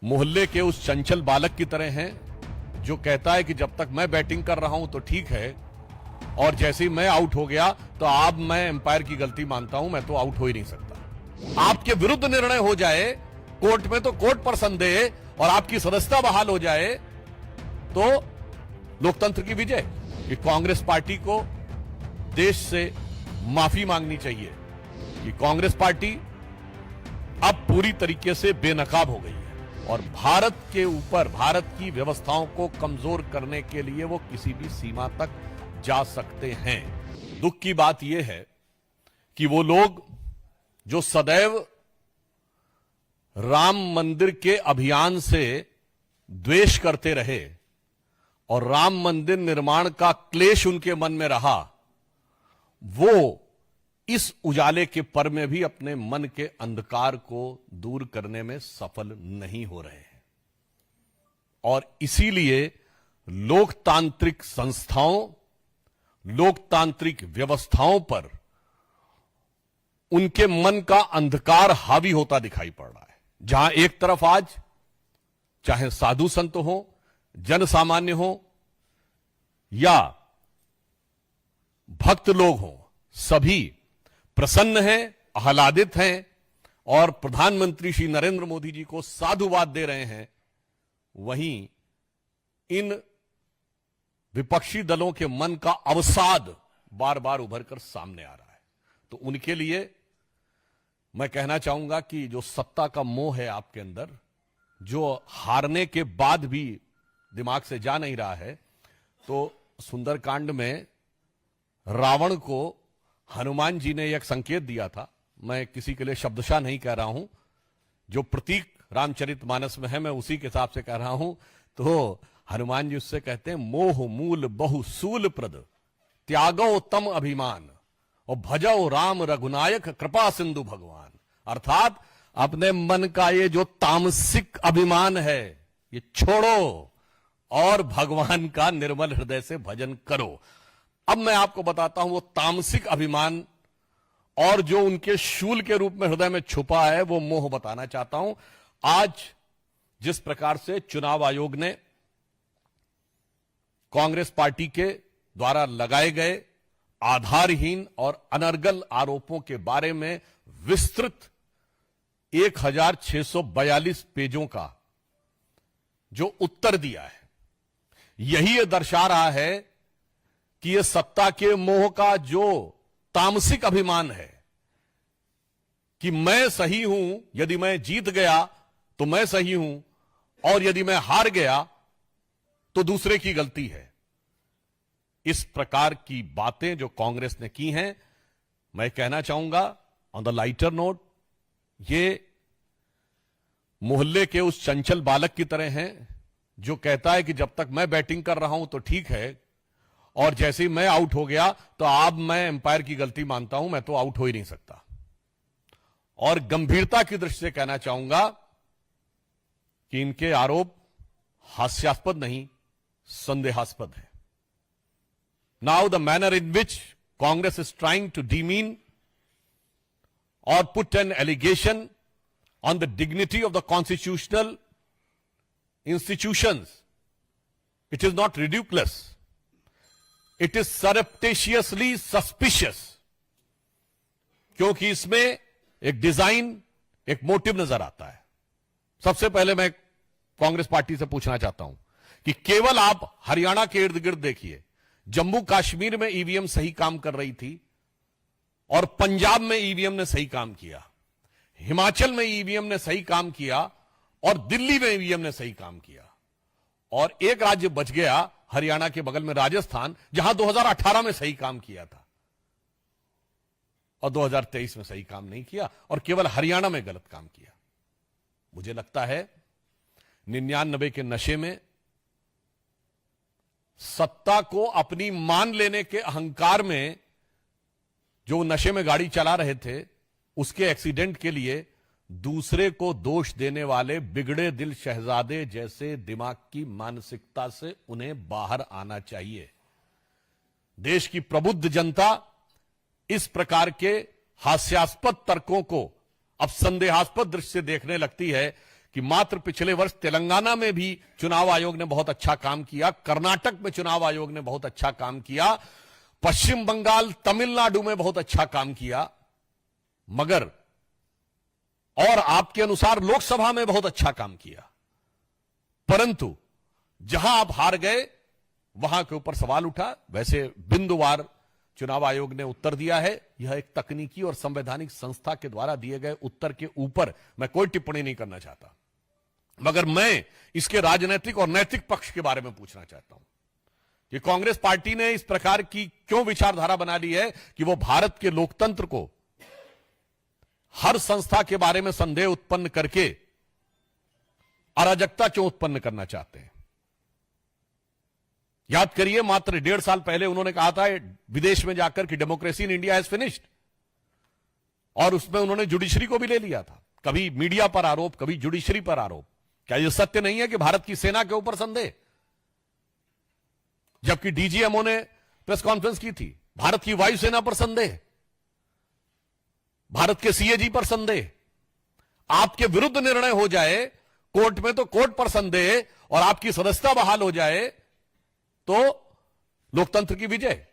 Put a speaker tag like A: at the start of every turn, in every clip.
A: मोहल्ले के उस चंचल बालक की तरह हैं जो कहता है कि जब तक मैं बैटिंग कर रहा हूं तो ठीक है, और जैसे ही मैं आउट हो गया तो अब मैं एम्पायर की गलती मानता हूं, मैं तो आउट हो ही नहीं सकता। आपके विरुद्ध निर्णय हो जाए कोर्ट में तो कोर्ट पर संदेह और आपकी सदस्यता बहाल हो जाए तो लोकतंत्र की विजय। कि कांग्रेस पार्टी को देश से माफी मांगनी चाहिए कि कांग्रेस पार्टी अब पूरी तरीके से बेनकाब हो गई है और भारत के ऊपर, भारत की व्यवस्थाओं को कमजोर करने के लिए वो किसी भी सीमा तक जा सकते हैं। दुख की बात यह है कि वो लोग जो सदैव राम मंदिर के अभियान से द्वेष करते रहे और राम मंदिर निर्माण का क्लेश उनके मन में रहा, वो इस उजाले के पर्व में भी अपने मन के अंधकार को दूर करने में सफल नहीं हो रहे हैं। और इसीलिए लोकतांत्रिक संस्थाओं, लोकतांत्रिक व्यवस्थाओं पर उनके मन का अंधकार हावी होता दिखाई पड़ रहा है। जहां एक तरफ आज चाहे साधु संत हो, जन सामान्य हो या भक्त लोग हो, सभी प्रसन्न हैं, आह्लादित हैं और प्रधानमंत्री श्री नरेंद्र मोदी जी को साधुवाद दे रहे हैं। वहीं इन विपक्षी दलों के मन का अवसाद बार बार उभर कर सामने आ रहा है। तो उनके लिए मैं कहना चाहूंगा कि जो सत्ता का मोह है आपके अंदर, जो हारने के बाद भी दिमाग से जा नहीं रहा है, तो सुंदरकांड में रावण को हनुमान जी ने एक संकेत दिया था। मैं किसी के लिए शब्दशः नहीं कह रहा हूं, जो प्रतीक रामचरितमानस में है मैं उसी के हिसाब से कह रहा हूं। तो हनुमान जी उससे कहते हैं, मोह मूल बहु सूल प्रद त्यागो तम अभिमान और भजो राम रघुनायक कृपा सिंधु भगवान। अर्थात अपने मन का ये जो तामसिक अभिमान है ये छोड़ो और भगवान का निर्मल हृदय से भजन करो। अब मैं आपको बताता हूं वो तामसिक अभिमान और जो उनके शूल के रूप में हृदय में छुपा है वो मोह बताना चाहता हूं। आज जिस प्रकार से चुनाव आयोग ने कांग्रेस पार्टी के द्वारा लगाए गए आधारहीन और अनर्गल आरोपों के बारे में विस्तृत 1642 पेजों का जो उत्तर दिया है, यही ये दर्शा रहा है कि ये सत्ता के मोह का जो तामसिक अभिमान है कि मैं सही हूं, यदि मैं जीत गया तो मैं सही हूं और यदि मैं हार गया तो दूसरे की गलती है। इस प्रकार की बातें जो कांग्रेस ने की हैं, मैं कहना चाहूंगा ऑन द लाइटर नोट, ये मोहल्ले के उस चंचल बालक की तरह हैं जो कहता है कि जब तक मैं बैटिंग कर रहा हूं तो ठीक है, और जैसे ही मैं आउट हो गया तो अब मैं एम्पायर की गलती मानता हूं, मैं तो आउट हो ही नहीं सकता। और गंभीरता की दृष्टि से कहना चाहूंगा कि इनके आरोप हास्यास्पद नहीं, संदेहास्पद है। Now the manner in which Congress is trying to demean और put an allegation on the dignity of the constitutional institutions, it is not ridiculous, it is surreptitiously suspicious, क्योंकि इसमें एक डिजाइन, एक मोटिव नजर आता है। सबसे पहले मैं कांग्रेस पार्टी से पूछना चाहता हूं कि केवल आप हरियाणा के इर्द गिर्द देखिए, जम्मू कश्मीर में ईवीएम सही काम कर रही थी और पंजाब में ईवीएम ने सही काम किया, हिमाचल में ईवीएम ने सही काम किया और दिल्ली में ईवीएम ने सही काम किया, और एक राज्य बच गया हरियाणा के बगल में राजस्थान, जहां 2018 में सही काम किया था और 2023 में सही काम नहीं किया और केवल हरियाणा में गलत काम किया। मुझे लगता है 99 के नशे में सत्ता को अपनी मान लेने के अहंकार में जो नशे में गाड़ी चला रहे थे, उसके एक्सीडेंट के लिए दूसरे को दोष देने वाले बिगड़े दिल शहजादे जैसे दिमाग की मानसिकता से उन्हें बाहर आना चाहिए। देश की प्रबुद्ध जनता इस प्रकार के हास्यास्पद तर्कों को अब संदेहास्पद दृष्टि से देखने लगती है कि मात्र पिछले वर्ष तेलंगाना में भी चुनाव आयोग ने बहुत अच्छा काम किया, कर्नाटक में चुनाव आयोग ने बहुत अच्छा काम किया, पश्चिम बंगाल, तमिलनाडु में बहुत अच्छा काम किया, मगर और आपके अनुसार लोकसभा में बहुत अच्छा काम किया, परंतु जहां आप हार गए वहां के ऊपर सवाल उठा। वैसे बिंदुवार चुनाव आयोग ने उत्तर दिया है। यह एक तकनीकी और संवैधानिक संस्था के द्वारा दिए गए उत्तर के ऊपर मैं कोई टिप्पणी नहीं करना चाहता, मगर मैं इसके राजनीतिक और नैतिक पक्ष के बारे में पूछना चाहता हूं कि कांग्रेस पार्टी ने इस प्रकार की क्यों विचारधारा बना ली है कि वो भारत के लोकतंत्र को हर संस्था के बारे में संदेह उत्पन्न करके अराजकता क्यों उत्पन्न करना चाहते हैं। याद करिए, मात्र 1.5 साल पहले उन्होंने कहा था विदेश में जाकर कि democracy in India has finished, और उसमें उन्होंने जुडिशरी को भी ले लिया था। कभी मीडिया पर आरोप, कभी जुडिशरी पर आरोप। क्या यह सत्य नहीं है कि भारत की सेना के ऊपर संदेह, जबकि डीजीएमओ ने प्रेस कॉन्फ्रेंस की थी, भारत की वायुसेना पर संदेह, भारत के सीएजी पर संदेह, आपके विरुद्ध निर्णय हो जाए कोर्ट में तो कोर्ट पर संदेह, और आपकी सदस्यता बहाल हो जाए तो लोकतंत्र की विजय।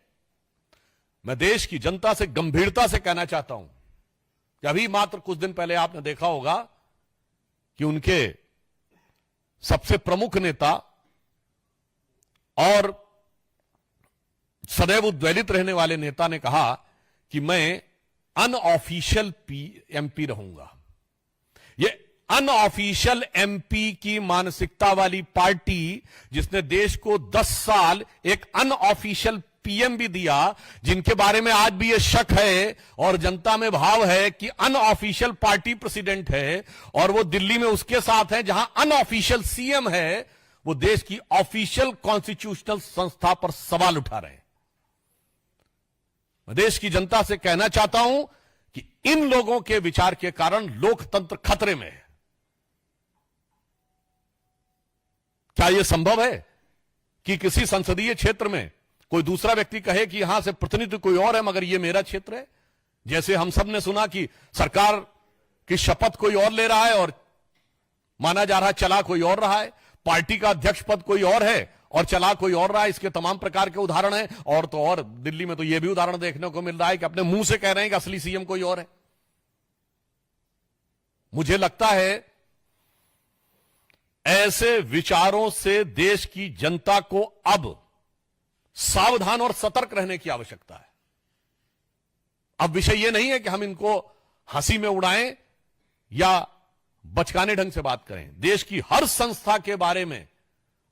A: मैं देश की जनता से गंभीरता से कहना चाहता हूं कि अभी मात्र कुछ दिन पहले आपने देखा होगा कि उनके सबसे प्रमुख नेता और सदैव उद्वेलित रहने वाले नेता ने कहा कि मैं अनऑफिशियल एमपी रहूंगा। ये अनऑफिशियल एमपी की मानसिकता वाली पार्टी, जिसने देश को 10 साल एक अनऑफिशियल पीएम भी दिया, जिनके बारे में आज भी यह शक है और जनता में भाव है कि अनऑफिशियल पार्टी प्रेसिडेंट है, और वो दिल्ली में उसके साथ है जहां अनऑफिशियल सीएम है, वो देश की ऑफिशियल कॉन्स्टिट्यूशनल संस्था पर सवाल उठा रहे हैं। मैं देश की जनता से कहना चाहता हूं कि इन लोगों के विचार के कारण लोकतंत्र खतरे में है। क्या यह संभव है कि किसी संसदीय क्षेत्र में कोई दूसरा व्यक्ति कहे कि यहां से प्रतिनिधि कोई और है मगर यह मेरा क्षेत्र है? जैसे हम सब ने सुना कि सरकार की शपथ कोई और ले रहा है और माना जा रहा है चला कोई और रहा है, पार्टी का अध्यक्ष पद कोई और है और चला कोई और रहा है। इसके तमाम प्रकार के उदाहरण हैं, और दिल्ली में तो यह भी उदाहरण देखने को मिल रहा है कि अपने मुंह से कह रहे हैं कि असली सीएम कोई और है। मुझे लगता है ऐसे विचारों से देश की जनता को अब सावधान और सतर्क रहने की आवश्यकता है। अब विषय यह नहीं है कि हम इनको हंसी में उड़ाएं या बचकाने ढंग से बात करें। देश की हर संस्था के बारे में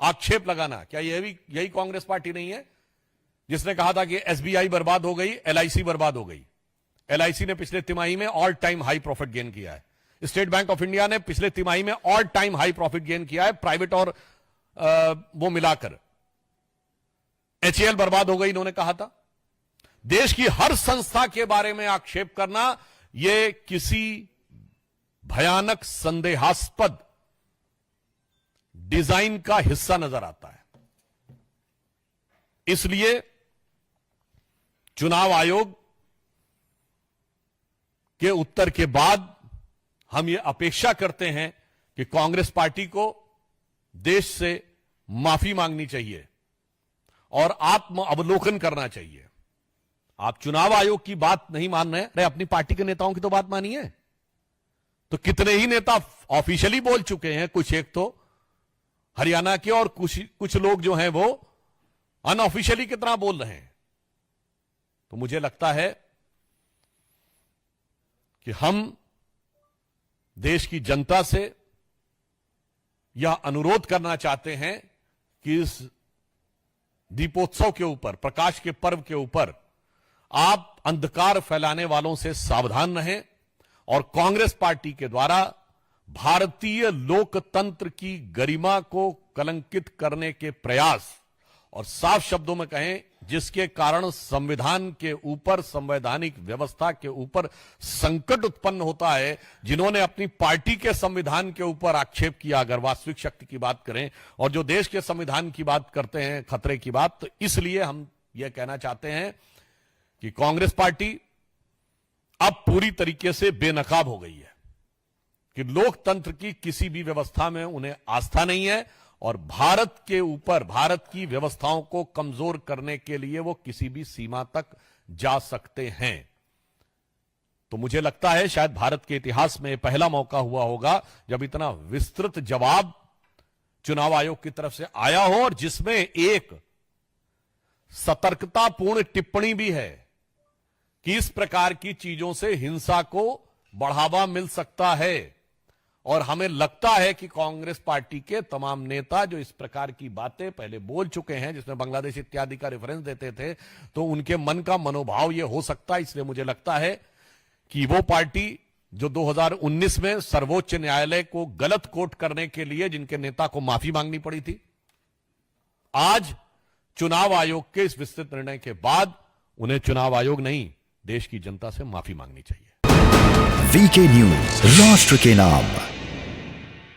A: आक्षेप लगाना, क्या यही कांग्रेस पार्टी नहीं है जिसने कहा था कि एसबीआई बर्बाद हो गई, एलआईसी बर्बाद हो गई? एलआईसी ने पिछले तिमाही में all time high profit gain किया है। स्टेट बैंक ऑफ इंडिया ने पिछले तिमाही में all time high profit gain किया है, प्राइवेट और वो मिलाकर। एचएएल बर्बाद हो गई, इन्होंने कहा था। देश की हर संस्था के बारे में आक्षेप करना यह किसी भयानक संदेहास्पद डिजाइन का हिस्सा नजर आता है। इसलिए चुनाव आयोग के उत्तर के बाद हम ये अपेक्षा करते हैं कि कांग्रेस पार्टी को देश से माफी मांगनी चाहिए और आत्म अवलोकन करना चाहिए। आप चुनाव आयोग की बात नहीं मान रहे, अरे अपनी पार्टी के नेताओं की तो बात मानिए। तो कितने ही नेता ऑफिशियली बोल चुके हैं, कुछ एक तो हरियाणा के और कुछ लोग जो हैं वो अनऑफिशियली कितना बोल रहे हैं। तो मुझे लगता है कि हम देश की जनता से यह अनुरोध करना चाहते हैं कि इस दीपोत्सव के ऊपर, प्रकाश के पर्व के ऊपर आप अंधकार फैलाने वालों से सावधान रहें और कांग्रेस पार्टी के द्वारा भारतीय लोकतंत्र की गरिमा को कलंकित करने के प्रयास, और साफ शब्दों में कहें जिसके कारण संविधान के ऊपर, संवैधानिक व्यवस्था के ऊपर संकट उत्पन्न होता है, जिन्होंने अपनी पार्टी के संविधान के ऊपर आक्षेप किया, अगर वास्तविक शक्ति की बात करें, और जो देश के संविधान की बात करते हैं, खतरे की बात, तो इसलिए हम यह कहना चाहते हैं कि कांग्रेस पार्टी अब पूरी तरीके से बेनकाब हो गई है। कि लोकतंत्र की किसी भी व्यवस्था में उन्हें आस्था नहीं है और भारत के ऊपर भारत की व्यवस्थाओं को कमजोर करने के लिए वो किसी भी सीमा तक जा सकते हैं। तो मुझे लगता है शायद भारत के इतिहास में पहला मौका हुआ होगा जब इतना विस्तृत जवाब चुनाव आयोग की तरफ से आया हो और जिसमें एक सतर्कतापूर्ण टिप्पणी भी है कि इस प्रकार की चीजों से हिंसा को बढ़ावा मिल सकता है। और हमें लगता है कि कांग्रेस पार्टी के तमाम नेता जो इस प्रकार की बातें पहले बोल चुके हैं, जिसमें बांग्लादेश इत्यादि का रेफरेंस देते थे, तो उनके मन का मनोभाव यह हो सकता है। इसलिए मुझे लगता है कि वो पार्टी जो 2019 में सर्वोच्च न्यायालय को गलत कोट करने के लिए जिनके नेता को माफी मांगनी पड़ी थी, आज चुनाव आयोग के इस विस्तृत निर्णय के बाद उन्हें चुनाव आयोग नहीं, देश की जनता से माफी मांगनी चाहिए।
B: वीके न्यूज, राष्ट्र के नाम।